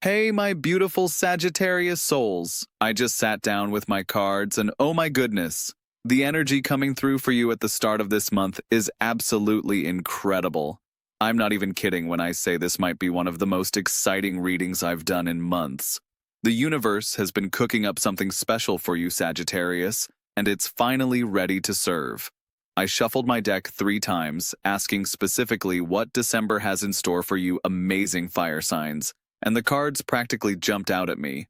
Hey, my beautiful Sagittarius souls. I just sat down with my cards and oh my goodness, the energy coming through for you at the start of this month is absolutely incredible. I'm not even kidding when I say this might be one of the most exciting readings I've done in months. The universe has been cooking up something special for you, Sagittarius, and it's finally ready to serve. I shuffled my deck 3 times, asking specifically what December has in store for you amazing fire signs. And the cards practically jumped out at me.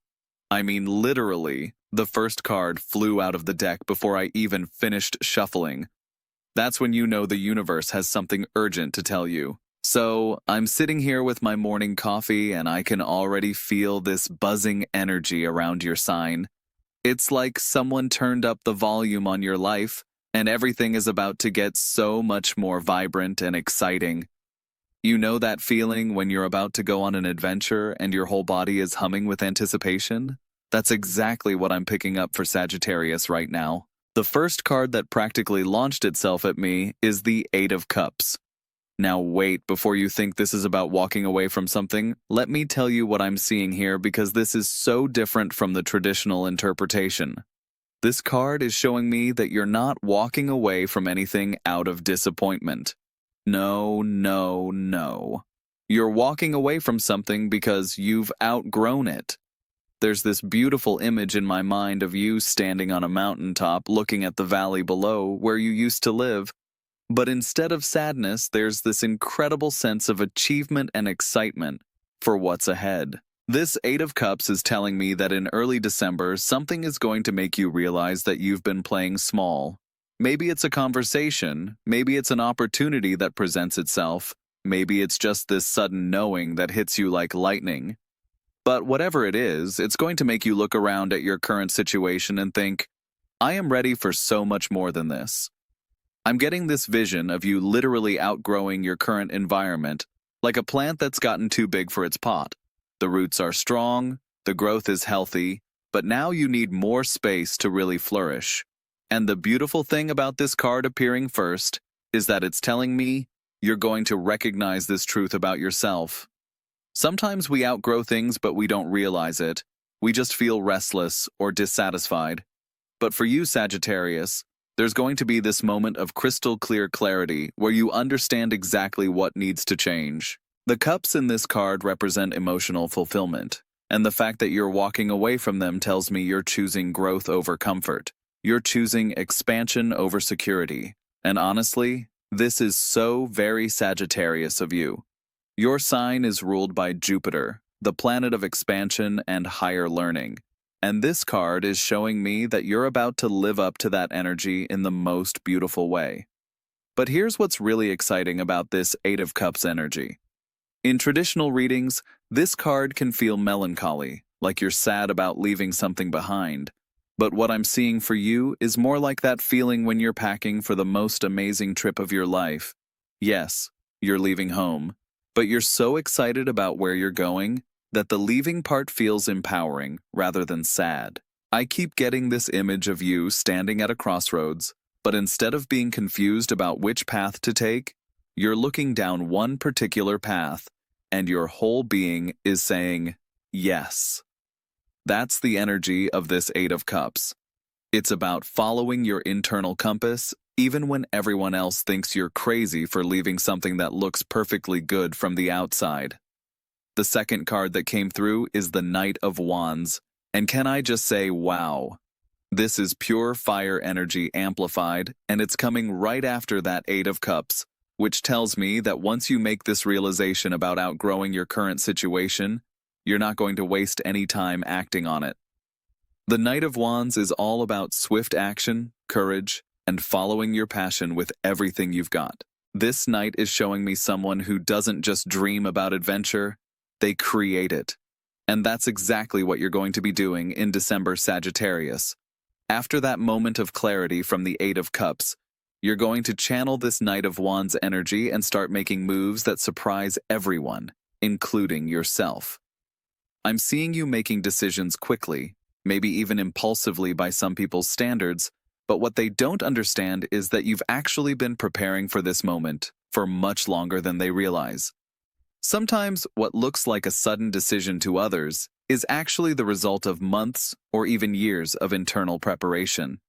I mean, literally, the first card flew out of the deck before I even finished shuffling. That's when you know the universe has something urgent to tell you. So, I'm sitting here with my morning coffee and I can already feel this buzzing energy around your sign. It's like someone turned up the volume on your life, and everything is about to get so much more vibrant and exciting. You know that feeling when you're about to go on an adventure and your whole body is humming with anticipation? That's exactly what I'm picking up for Sagittarius right now. The first card that practically launched itself at me is the 8 of Cups. Now wait, before you think this is about walking away from something, let me tell you what I'm seeing here because this is so different from the traditional interpretation. This card is showing me that you're not walking away from anything out of disappointment. No, no, no. You're walking away from something because you've outgrown it. There's this beautiful image in my mind of you standing on a mountaintop looking at the valley below where you used to live. But instead of sadness, there's this incredible sense of achievement and excitement for what's ahead. This 8 of Cups is telling me that in early December, something is going to make you realize that you've been playing small. Maybe it's a conversation, maybe it's an opportunity that presents itself, maybe it's just this sudden knowing that hits you like lightning. But whatever it is, it's going to make you look around at your current situation and think, I am ready for so much more than this. I'm getting this vision of you literally outgrowing your current environment, like a plant that's gotten too big for its pot. The roots are strong, the growth is healthy, but now you need more space to really flourish. And the beautiful thing about this card appearing first is that it's telling me you're going to recognize this truth about yourself. Sometimes we outgrow things but we don't realize it. We just feel restless or dissatisfied. But for you, Sagittarius, there's going to be this moment of crystal clear clarity where you understand exactly what needs to change. The cups in this card represent emotional fulfillment, and the fact that you're walking away from them tells me you're choosing growth over comfort. You're choosing expansion over security. And honestly, this is so very Sagittarius of you. Your sign is ruled by Jupiter, the planet of expansion and higher learning. And this card is showing me that you're about to live up to that energy in the most beautiful way. But here's what's really exciting about this 8 of Cups energy. In traditional readings, this card can feel melancholy, like you're sad about leaving something behind. But what I'm seeing for you is more like that feeling when you're packing for the most amazing trip of your life. Yes, you're leaving home, but you're so excited about where you're going that the leaving part feels empowering rather than sad. I keep getting this image of you standing at a crossroads, but instead of being confused about which path to take, you're looking down one particular path, and your whole being is saying, yes. That's the energy of this 8 of Cups. It's about following your internal compass, even when everyone else thinks you're crazy for leaving something that looks perfectly good from the outside. The second card that came through is the Knight of Wands, and can I just say, wow. This is pure fire energy amplified, and it's coming right after that 8 of Cups, which tells me that once you make this realization about outgrowing your current situation, you're not going to waste any time acting on it. The Knight of Wands is all about swift action, courage, and following your passion with everything you've got. This knight is showing me someone who doesn't just dream about adventure, they create it. And that's exactly what you're going to be doing in December, Sagittarius. After that moment of clarity from the 8 of Cups, you're going to channel this Knight of Wands energy and start making moves that surprise everyone, including yourself. I'm seeing you making decisions quickly, maybe even impulsively by some people's standards, but what they don't understand is that you've actually been preparing for this moment for much longer than they realize. Sometimes what looks like a sudden decision to others is actually the result of months or even years of internal preparation.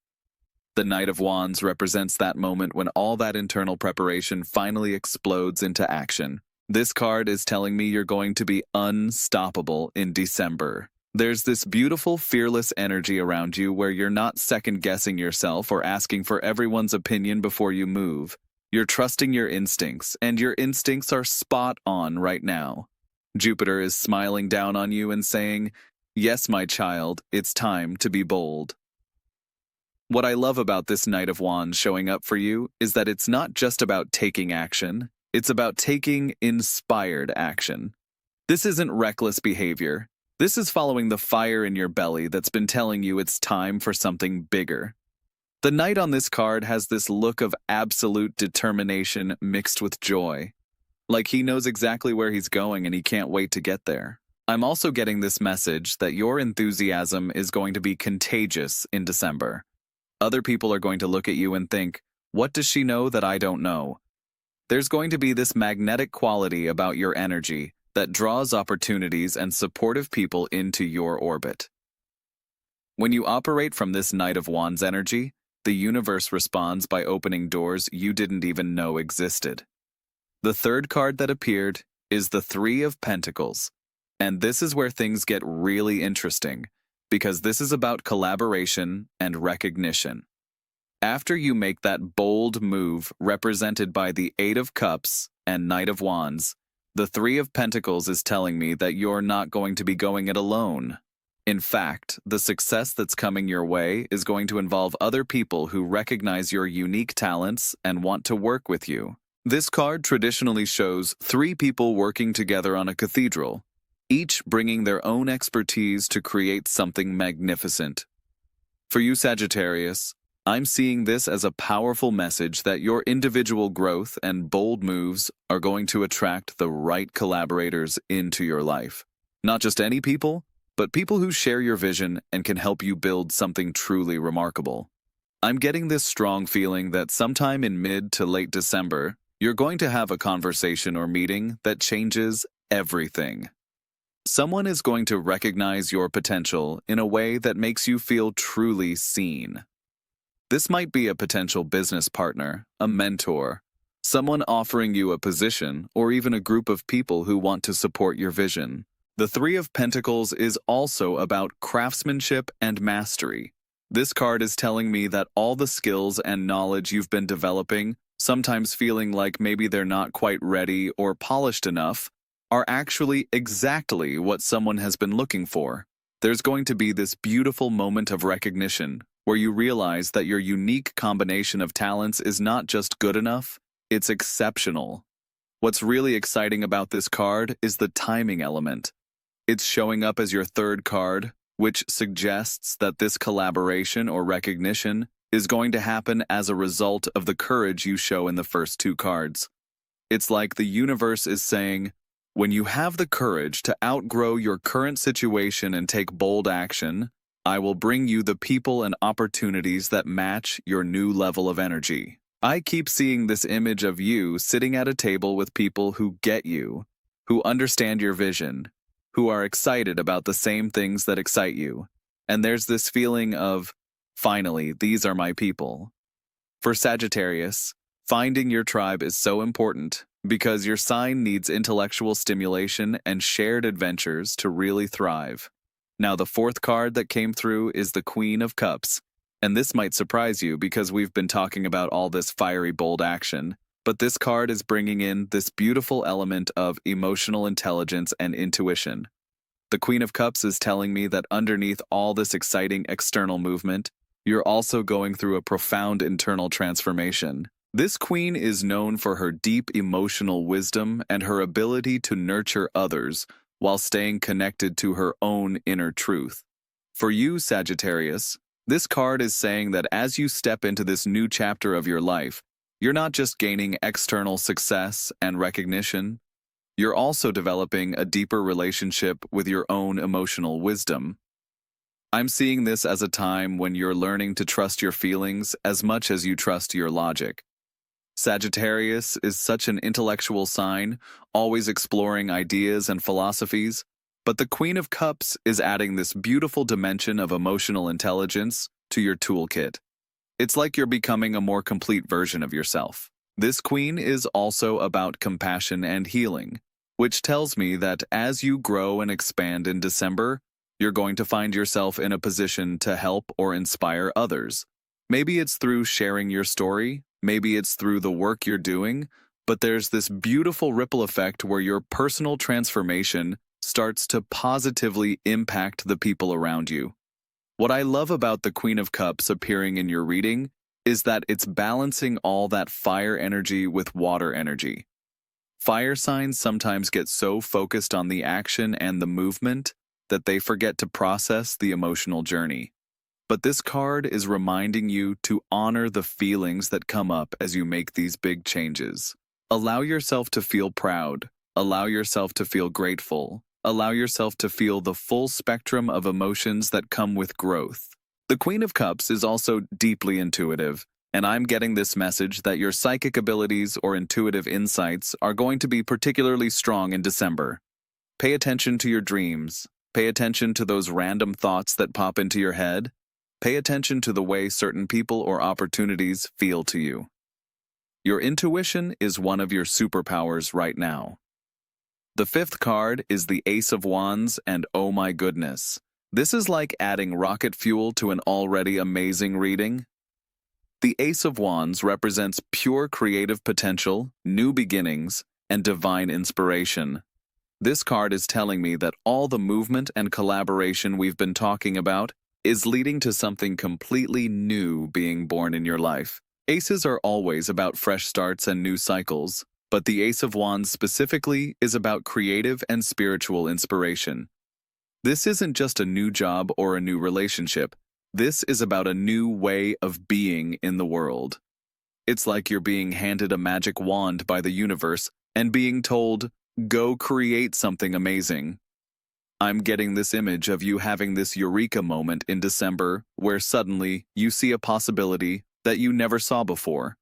The Knight of Wands represents that moment when all that internal preparation finally explodes into action. This card is telling me you're going to be unstoppable in December. There's this beautiful, fearless energy around you where you're not second-guessing yourself or asking for everyone's opinion before you move. You're trusting your instincts, and your instincts are spot on right now. Jupiter is smiling down on you and saying, "Yes, my child, it's time to be bold." What I love about this Knight of Wands showing up for you is that it's not just about taking action, it's about taking inspired action. This isn't reckless behavior. This is following the fire in your belly that's been telling you it's time for something bigger. The Knight on this card has this look of absolute determination mixed with joy. Like he knows exactly where he's going and he can't wait to get there. I'm also getting this message that your enthusiasm is going to be contagious in December. Other people are going to look at you and think, "What does she know that I don't know?" There's going to be this magnetic quality about your energy that draws opportunities and supportive people into your orbit. When you operate from this Knight of Wands energy, the universe responds by opening doors you didn't even know existed. The third card that appeared is the Three of Pentacles, and this is where things get really interesting, because this is about collaboration and recognition. After you make that bold move represented by the Eight of Cups and Knight of Wands, the Three of Pentacles is telling me that you're not going to be going it alone. In fact, the success that's coming your way is going to involve other people who recognize your unique talents and want to work with you. This card traditionally shows three people working together on a cathedral, each bringing their own expertise to create something magnificent. For you, Sagittarius, I'm seeing this as a powerful message that your individual growth and bold moves are going to attract the right collaborators into your life. Not just any people, but people who share your vision and can help you build something truly remarkable. I'm getting this strong feeling that sometime in mid to late December, you're going to have a conversation or meeting that changes everything. Someone is going to recognize your potential in a way that makes you feel truly seen. This might be a potential business partner, a mentor, someone offering you a position, or even a group of people who want to support your vision. The Three of Pentacles is also about craftsmanship and mastery. This card is telling me that all the skills and knowledge you've been developing, sometimes feeling like maybe they're not quite ready or polished enough, are actually exactly what someone has been looking for. There's going to be this beautiful moment of recognition where you realize that your unique combination of talents is not just good enough, it's exceptional. What's really exciting about this card is the timing element. It's showing up as your third card, which suggests that this collaboration or recognition is going to happen as a result of the courage you show in the first two cards. It's like the universe is saying, when you have the courage to outgrow your current situation and take bold action, I will bring you the people and opportunities that match your new level of energy. I keep seeing this image of you sitting at a table with people who get you, who understand your vision, who are excited about the same things that excite you. And there's this feeling of, finally, these are my people. For Sagittarius, finding your tribe is so important because your sign needs intellectual stimulation and shared adventures to really thrive. Now, the fourth card that came through is the Queen of Cups, and this might surprise you because we've been talking about all this fiery, bold action, but this card is bringing in this beautiful element of emotional intelligence and intuition. The Queen of Cups is telling me that underneath all this exciting external movement, you're also going through a profound internal transformation. This queen is known for her deep emotional wisdom and her ability to nurture others while staying connected to her own inner truth. For you, Sagittarius, this card is saying that as you step into this new chapter of your life, you're not just gaining external success and recognition, you're also developing a deeper relationship with your own emotional wisdom. I'm seeing this as a time when you're learning to trust your feelings as much as you trust your logic. Sagittarius is such an intellectual sign, always exploring ideas and philosophies, but the Queen of Cups is adding this beautiful dimension of emotional intelligence to your toolkit. It's like you're becoming a more complete version of yourself. This Queen is also about compassion and healing, which tells me that as you grow and expand in December, you're going to find yourself in a position to help or inspire others. Maybe it's through sharing your story, maybe it's through the work you're doing, but there's this beautiful ripple effect where your personal transformation starts to positively impact the people around you. What I love about the Queen of Cups appearing in your reading is that it's balancing all that fire energy with water energy. Fire signs sometimes get so focused on the action and the movement that they forget to process the emotional journey. But this card is reminding you to honor the feelings that come up as you make these big changes. Allow yourself to feel proud. Allow yourself to feel grateful. Allow yourself to feel the full spectrum of emotions that come with growth. The Queen of Cups is also deeply intuitive, and I'm getting this message that your psychic abilities or intuitive insights are going to be particularly strong in December. Pay attention to your dreams. Pay attention to those random thoughts that pop into your head. Pay attention to the way certain people or opportunities feel to you. Your intuition is one of your superpowers right now. The fifth card is the Ace of Wands, and oh my goodness, this is like adding rocket fuel to an already amazing reading. The Ace of Wands represents pure creative potential, new beginnings, and divine inspiration. This card is telling me that all the movement and collaboration we've been talking about is leading to something completely new being born in your life. Aces are always about fresh starts and new cycles, but the Ace of Wands specifically is about creative and spiritual inspiration. This isn't just a new job or a new relationship. This is about a new way of being in the world. It's like you're being handed a magic wand by the universe and being told, go create something amazing. I'm getting this image of you having this eureka moment in December where suddenly you see a possibility that you never saw before.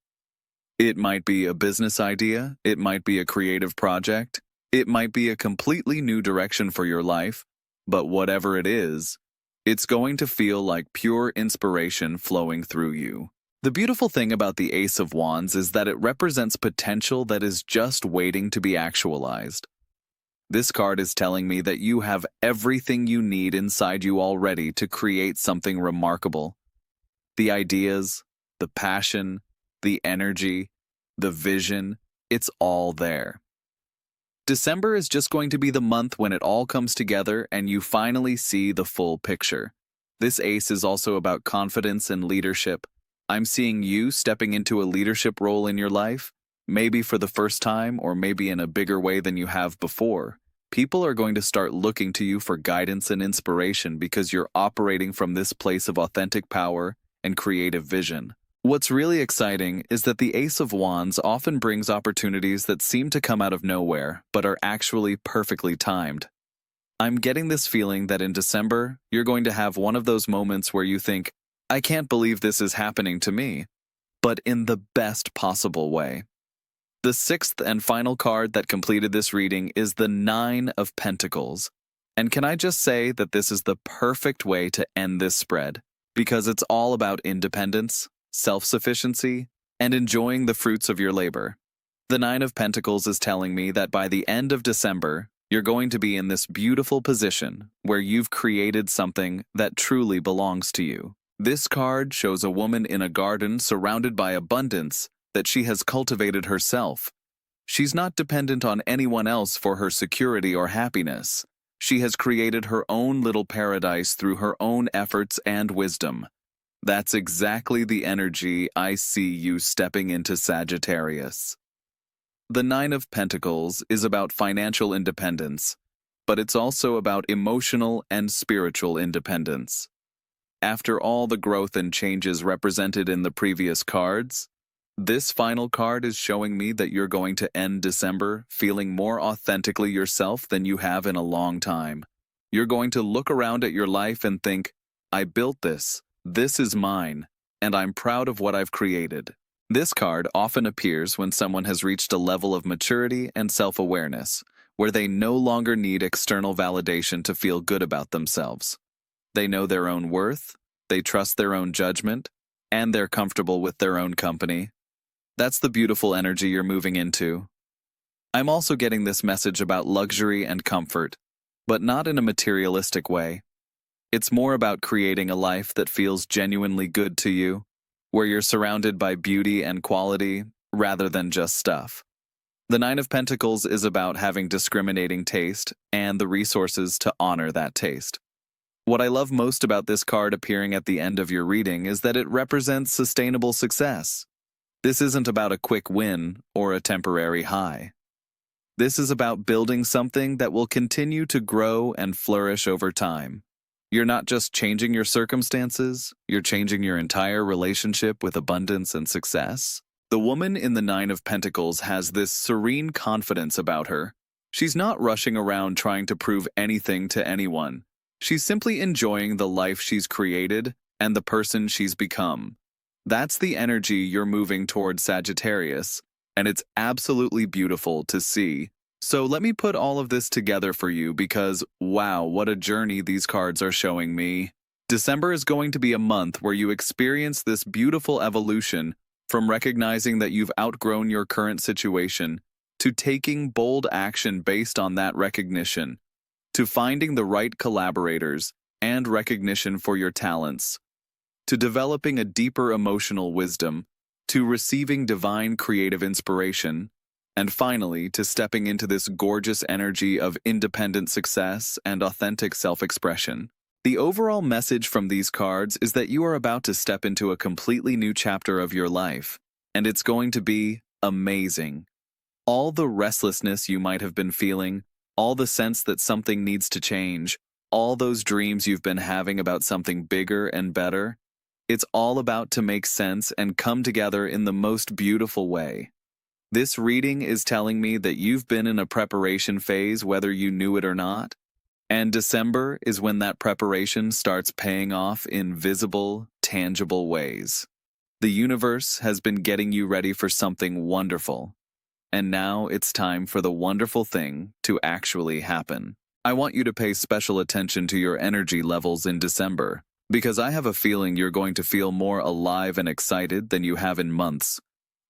It might be a business idea, it might be a creative project, it might be a completely new direction for your life, but whatever it is, it's going to feel like pure inspiration flowing through you. The beautiful thing about the Ace of Wands is that it represents potential that is just waiting to be actualized. This card is telling me that you have everything you need inside you already to create something remarkable. The ideas, the passion, the energy, the vision, it's all there. December is just going to be the month when it all comes together and you finally see the full picture. This ace is also about confidence and leadership. I'm seeing you stepping into a leadership role in your life, maybe for the first time or maybe in a bigger way than you have before. People are going to start looking to you for guidance and inspiration because you're operating from this place of authentic power and creative vision. What's really exciting is that the Ace of Wands often brings opportunities that seem to come out of nowhere, but are actually perfectly timed. I'm getting this feeling that in December, you're going to have one of those moments where you think, I can't believe this is happening to me, but in the best possible way. The sixth and final card that completed this reading is the Nine of Pentacles. And can I just say that this is the perfect way to end this spread, because it's all about independence, self-sufficiency, and enjoying the fruits of your labor. The Nine of Pentacles is telling me that by the end of December, you're going to be in this beautiful position where you've created something that truly belongs to you. This card shows a woman in a garden surrounded by abundance that she has cultivated herself. She's not dependent on anyone else for her security or happiness. She has created her own little paradise through her own efforts and wisdom. That's exactly the energy I see you stepping into, Sagittarius. The Nine of Pentacles is about financial independence, but it's also about emotional and spiritual independence. After all the growth and changes represented in the previous cards, this final card is showing me that you're going to end December feeling more authentically yourself than you have in a long time. You're going to look around at your life and think, I built this. This is mine, and I'm proud of what I've created. This card often appears when someone has reached a level of maturity and self-awareness, where they no longer need external validation to feel good about themselves. They know their own worth, they trust their own judgment, and they're comfortable with their own company. That's the beautiful energy you're moving into. I'm also getting this message about luxury and comfort, but not in a materialistic way. It's more about creating a life that feels genuinely good to you, where you're surrounded by beauty and quality rather than just stuff. The Nine of Pentacles is about having discriminating taste and the resources to honor that taste. What I love most about this card appearing at the end of your reading is that it represents sustainable success. This isn't about a quick win or a temporary high. This is about building something that will continue to grow and flourish over time. You're not just changing your circumstances, you're changing your entire relationship with abundance and success. The woman in the Nine of Pentacles has this serene confidence about her. She's not rushing around trying to prove anything to anyone. She's simply enjoying the life she's created and the person she's become. That's the energy you're moving towards, Sagittarius, and it's absolutely beautiful to see. So let me put all of this together for you because, wow, what a journey these cards are showing me. December is going to be a month where you experience this beautiful evolution from recognizing that you've outgrown your current situation to taking bold action based on that recognition, to finding the right collaborators and recognition for your talents, to developing a deeper emotional wisdom, to receiving divine creative inspiration, and finally, to stepping into this gorgeous energy of independent success and authentic self-expression. The overall message from these cards is that you are about to step into a completely new chapter of your life, and it's going to be amazing. All the restlessness you might have been feeling, all the sense that something needs to change, all those dreams you've been having about something bigger and better, it's all about to make sense and come together in the most beautiful way. This reading is telling me that you've been in a preparation phase whether you knew it or not, and December is when that preparation starts paying off in visible, tangible ways. The universe has been getting you ready for something wonderful, and now it's time for the wonderful thing to actually happen. I want you to pay special attention to your energy levels in December, because I have a feeling you're going to feel more alive and excited than you have in months.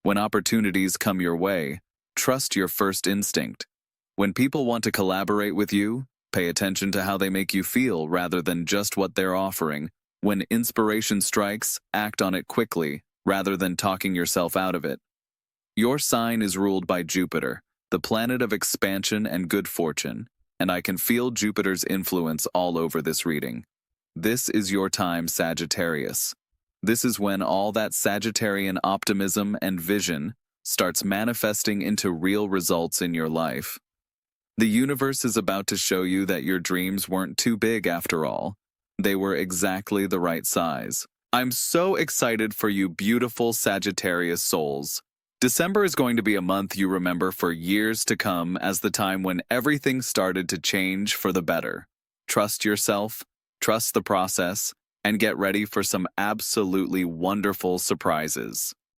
When opportunities come your way, trust your first instinct. When people want to collaborate with you, pay attention to how they make you feel rather than just what they're offering. When inspiration strikes, act on it quickly rather than talking yourself out of it. Your sign is ruled by Jupiter, the planet of expansion and good fortune, and I can feel Jupiter's influence all over this reading. This is your time, Sagittarius. This is when all that Sagittarian optimism and vision starts manifesting into real results in your life. The universe is about to show you that your dreams weren't too big after all. They were exactly the right size. I'm so excited for you, beautiful Sagittarius souls. December is going to be a month you remember for years to come as the time when everything started to change for the better. Trust yourself, trust the process, and get ready for some absolutely wonderful surprises.